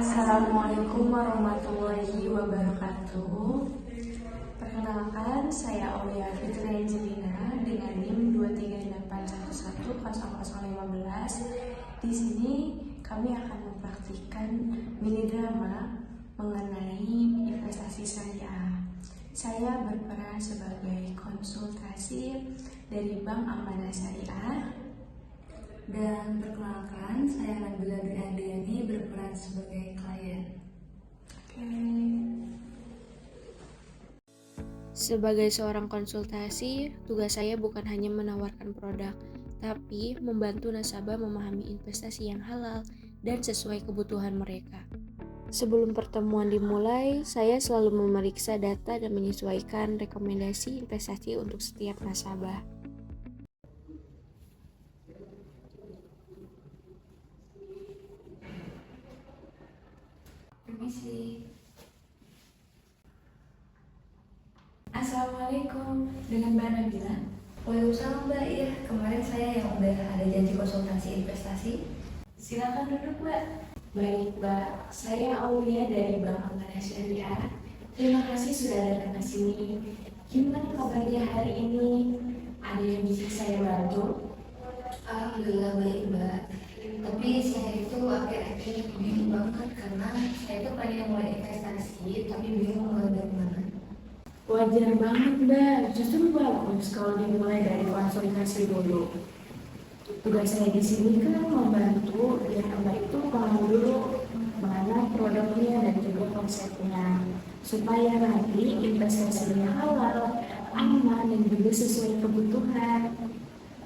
Assalamualaikum warahmatullahi wabarakatuh. Perkenalkan, saya Aulia Fitri Angelina dengan NIM 238110015. Di sini kami akan mempraktikkan mini drama mengenai investasi syariah. Saya berperan sebagai konsultasi dari Bank Amanah Syariah. Dan perkenalkan, saya Nabila Dwi Andriani berperan sebagai klien. Sebagai seorang konsultasi, tugas saya bukan hanya menawarkan produk, tapi membantu nasabah memahami investasi yang halal dan sesuai kebutuhan mereka. Sebelum pertemuan dimulai, saya selalu memeriksa data dan menyesuaikan rekomendasi investasi untuk setiap nasabah. Permisi. Assalamualaikum, dengan Mbak Nabila. Waalaikumsalam Mbak, iya kemarin saya yang udah ada janji konsultasi investasi. Silakan duduk Mbak. Baik Mbak, saya Aulia dari Bank Amanah Syariah. Terima kasih sudah datang ke sini. Gimana kabarnya hari ini? Ada yang bisa saya bantu? Alhamdulillah baik Mbak. Tapi saya itu akhir-akhir bingung banget karena saya itu pengen mulai investasi tapi bingung mulai dari mana. Wajar banget Mbak, justru bagus kalau dimulai dari konsultasi dulu. Tugas saya di sini kan membantu biar Mbak itu paham dulu mana produknya dan juga konsepnya, supaya nanti investasinya halal, aman dan juga sesuai kebutuhan.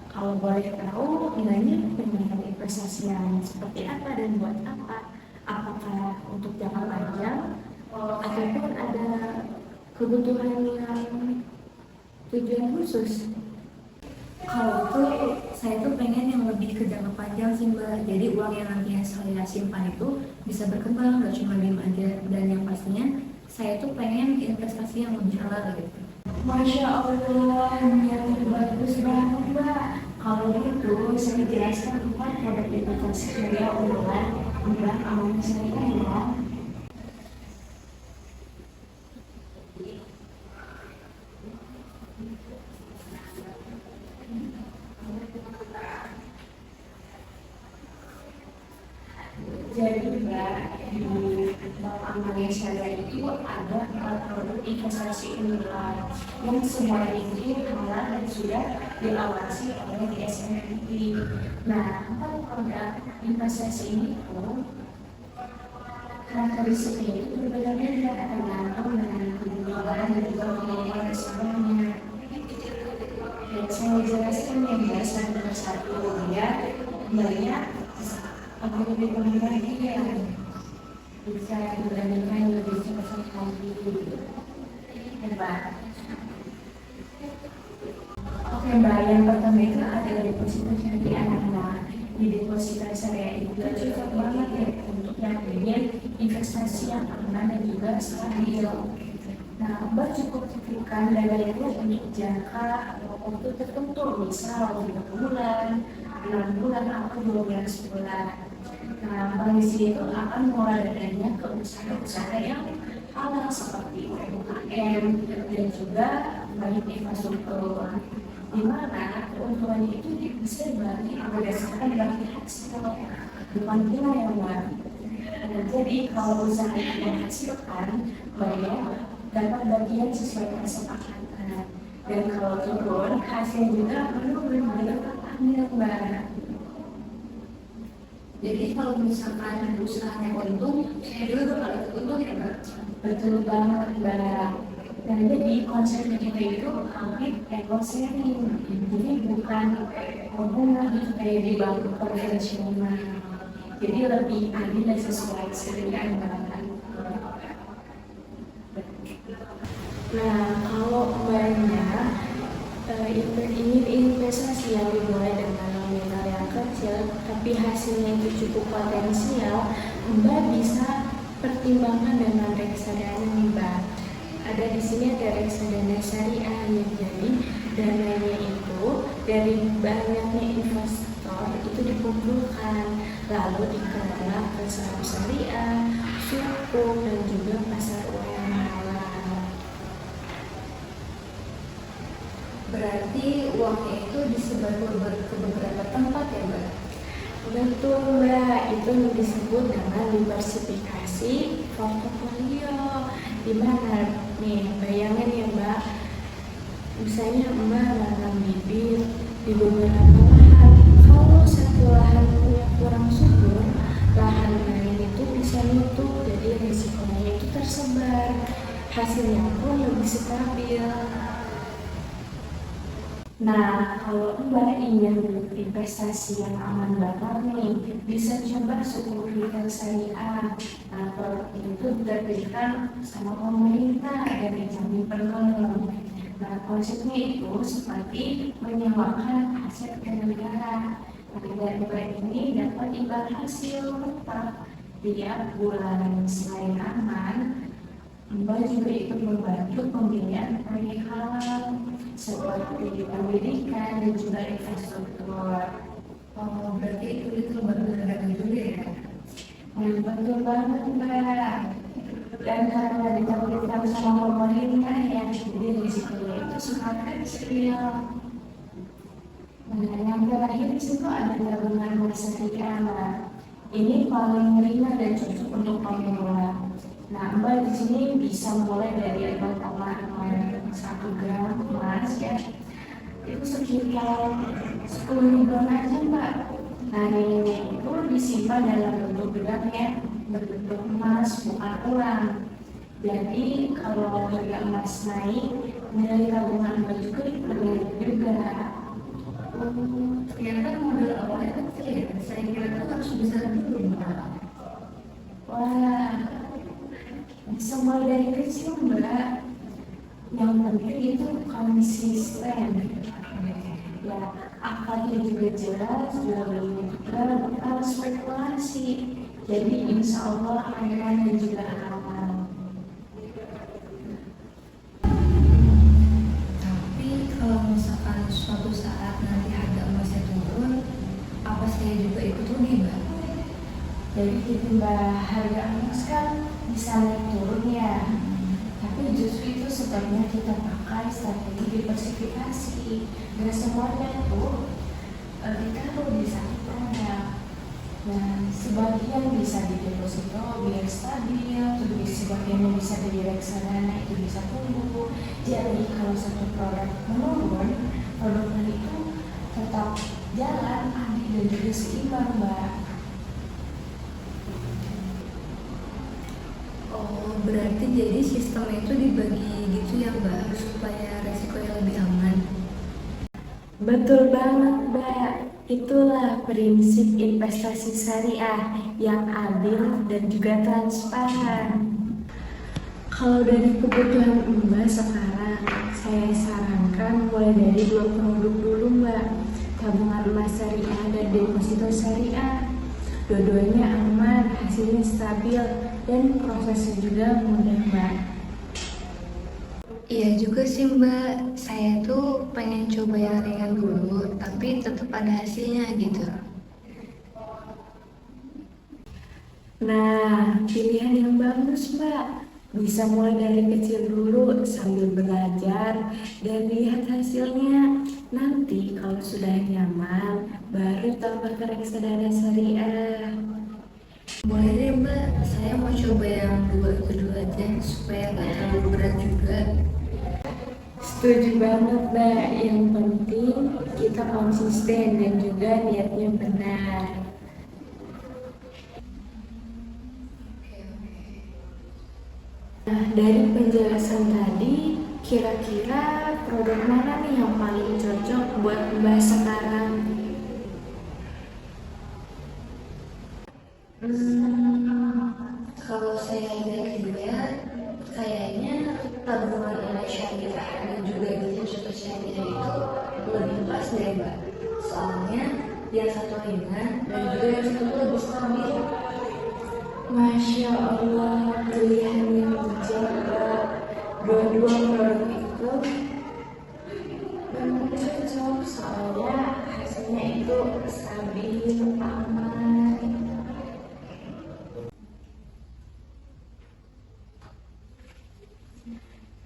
Kalau boleh tahu, Mbaknya pengen investasi yang seperti apa dan buat apa? Apakah untuk jangka panjang ataupun ada kebutuhan yang tujuan khusus? Kalau tuh saya tuh pengen yang lebih ke jangka panjang sih Mbak. Jadi uang yang nantinya saya simpan itu bisa berkembang, gak cuma diem aja. Dan yang pastinya saya tuh pengen investasi yang lebih halal gitu. Masya Allah, niatnya bagus banget Mbak. Kalau gitu, saya jelaskan tentang produk investasi syariah unggulan Bank Amanah Syariah ya. Jadi Mbak, di Bank Amanah Syariah itu ada 4 produk investasi unggulan yang semua itu halal dan sudah diawasi oleh DSMI. Nah, 4 produk investasi ini pun karakteristiknya itu berbeda-beda tergantung dengan kebutuhan dan juga kemampuan nasabahnya. Saya jelaskan yang Mbak satu persatu ya, Mbaknya agar lebih paham lagi ya, bisa dibandingkan lebih cepat lagi gitu. Mbak. Oke Mbak, yang pertama itu adalah deposito syariah anak-anak. Di deposito syariah itu cocok banget ya untuk yang ingin investasi yang aman dan juga stabil. Nah, Mbak cukup titipkan dana itu untuk jangka waktu tertentu, misal 3 bulan, 6 bulan, atau 12 bulan. Nah, bank di sini itu akan mengelola dananya ke usaha-usaha yang halal seperti UMKM dan juga banyak infrastruktur, di mana keuntungannya itu bisa dibagi berdasarkan bagi hasil, bukan nilai yang Mbak. Nah, jadi kalau usaha yang menghasilkan banyak dapat bagian sesuai kesepakatan, dan kalau turun hasil juga menurun dengan Mbak. Jadi kalau misalkan usahanya untung, saya juga kalau untung ya Mbak. Betul banget Mbak. Nah, jadi konsepnya kita itu hampir eco sharing, jadi bukan bunga gitu kayak di bank konvensional. Jadi lebih adil dan sesuai dengan Mbak. Nah, kalau Mbaknya ingin investasi yang dimulai dengan nominal yang kecil, tapi hasilnya itu cukup potensial, Mbak bisa pertimbangkan dengan reksadana nih Mbak. Ada di sini ada reksadana syariah yang jadi dananya itu dari banyaknya investor itu dikumpulkan lalu dikelola ke saham syariah hukum dan juga pasar uang yang halal. Berarti uangnya itu disebar ke beberapa tempat ya, Mbak? Betul Mbak, itu disebut dengan diversifikasi portofolio. Dimana nih, bayangin ya Mbak, misalnya Mbak nanam bibit di beberapa lahan. Kalau satu lahan punya kurang subur, lahan lain itu bisa nutup, jadi risikonya itu tersebar. Hasilnya pun lebih stabil. Nah, kalau Mbak ingin investasi yang aman banget nih, bisa coba suku retail syariah. Nah, produk itu diterbitkan sama pemerintah dan dijamin penuh. Nah, konsepnya itu seperti menyewakan aset ke negara. Nah, dan Mbak ini dapat imbal hasil tetap tiap bulan. Selain aman, Mbak juga ikut membantu pembinaan proyek halal seperti pendidikan dan juga infrastruktur. Oh, berarti itu lembaga negara juga ya? Betul banget Mbak. Dan karena diterbitkan sama pemerintah ya, jadi risikonya itu sangat kecil. Nah, yang terakhir di situ ada tabungan emas syariah. Ini paling ringan dan cocok untuk pemula. Nah, Mbak di sini bisa mulai dari 1 gram emas ya. Itu sekitar 10 ribuan aja Mbak. Nah, ini itu disimpan dalam bentuk gram ya, berbentuk emas bukan uang. Jadi kalau harga emas naik, nilai tabungan Mbak juga bernaik juga. Ternyata modal awalnya kecil ya? Saya kira itu harus besar dulu, Mbak. Wah, bisa mulai dari kecil Mbak. Yang penting itu konsisten. Ya, akarnya juga jelas, jualnya juga bakal spekulasi. Jadi insya Allah aman dan juga aman. Tapi kalau misalkan suatu saat nanti harga emasnya turun, apa saya juga ikut rugi, Mbak? Jadi gitu Mbak, harga emas kan bisa naik turun ya. Tapi justru itu sebaiknya kita pakai strategi diversifikasi. Gak semuanya tuh ditaruh di satu produk. Nah, sebagian bisa di deposito biar stabil, terus sebagiannya bisa di reksadana itu bisa tumbuh. Jadi kalau satu produk menurun, produk lain itu tetap jalan, adil dan juga seimbang Mbak. Oh, berarti jadi sistemnya itu dibagi gitu ya, Mbak, supaya resikonya lebih aman. Betul banget Mbak, itulah prinsip investasi syariah yang adil dan juga transparan. Kalau dari kebutuhan Mbak sekarang, saya sarankan mulai dari 2 produk dulu Mbak, tabungan emas syariah dan deposito syariah. Dua-duanya aman, hasilnya stabil, dan prosesnya juga mudah Mbak. Iya juga sih, Mbak. Saya tuh pengen coba yang ringan dulu, tapi tetap ada hasilnya gitu. Nah, pilihan yang bagus Mbak. Bisa mulai dari kecil dulu sambil belajar dan lihat hasilnya. Nanti kalau sudah nyaman, baru tambah ke reksadana syariah. Boleh deh, Mbak. Saya mau coba yang dua itu dulu aja supaya nggak terlalu berat juga. Setuju banget Mbak, yang penting kita konsisten dan juga niatnya benar. Nah, dari penjelasan tadi, kira-kira produk mana nih yang paling cocok buat Mbak sekarang? Kalau saya lihat, kayaknya tabungan emas syariah dan juga deposito syariah itu lebih pas deh, Mbak. Soalnya yang satu ringan dan juga yang satu lebih stabil. Masya Allah, pilihan yang bijak Mbak. Dua-dua produk itu memang cocok soalnya hasilnya itu stabil, aman.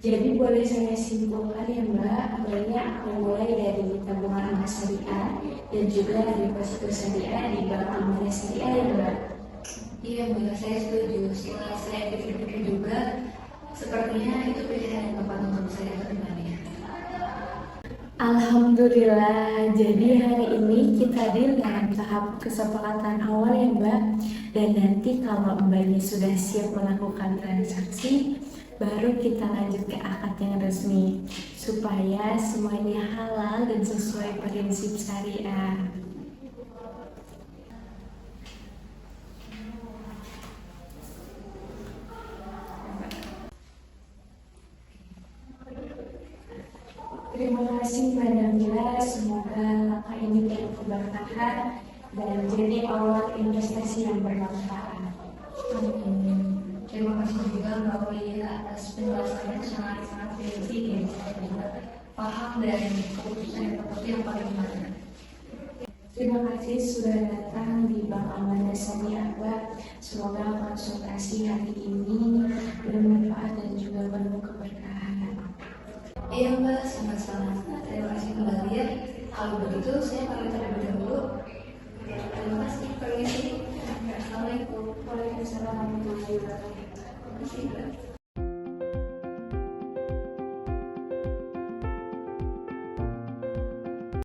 Jadi boleh saya simpulkan ya Mbak, banyak akan mulai dari tabungan emas syariah dan juga deposito syariah di bank amanah syariah ya Mbak. Iya Mbak, saya setuju. Setelah saya pikir-pikir juga, sepertinya itu pilihan yang tepat untuk saya ke depannya. Alhamdulillah, jadi hari ini kita deal dalam tahap kesepakatan awal ya Mbak. Dan nanti kalau Mbaknya sudah siap melakukan transaksi, baru kita lanjut ke akad yang resmi supaya semuanya halal dan sesuai prinsip syariah. Terima kasih Mbak Nabila, semoga langkah ini penuh keberkahan dan jadi awal investasi yang bermanfaat. Amin. Terima kasih juga Mbak Wia atas penjelasannya sangat-sangat rinci dan saya juga paham dan keputusan yang paling benar. Terima kasih sudah datang di Bank Amanah Syariah Mbak. Semoga konsultasi hari ini bermanfaat dan juga penuh keberkahan. Iya Mbak, sama-sama. Terima kasih kembali ya. Kalau begitu saya pamit terlebih dahulu. Terima kasih. Permisi. Assalamualaikum. Waalaikumsalam warahmatullahi wabarakatuh. Terima kasih Mbak.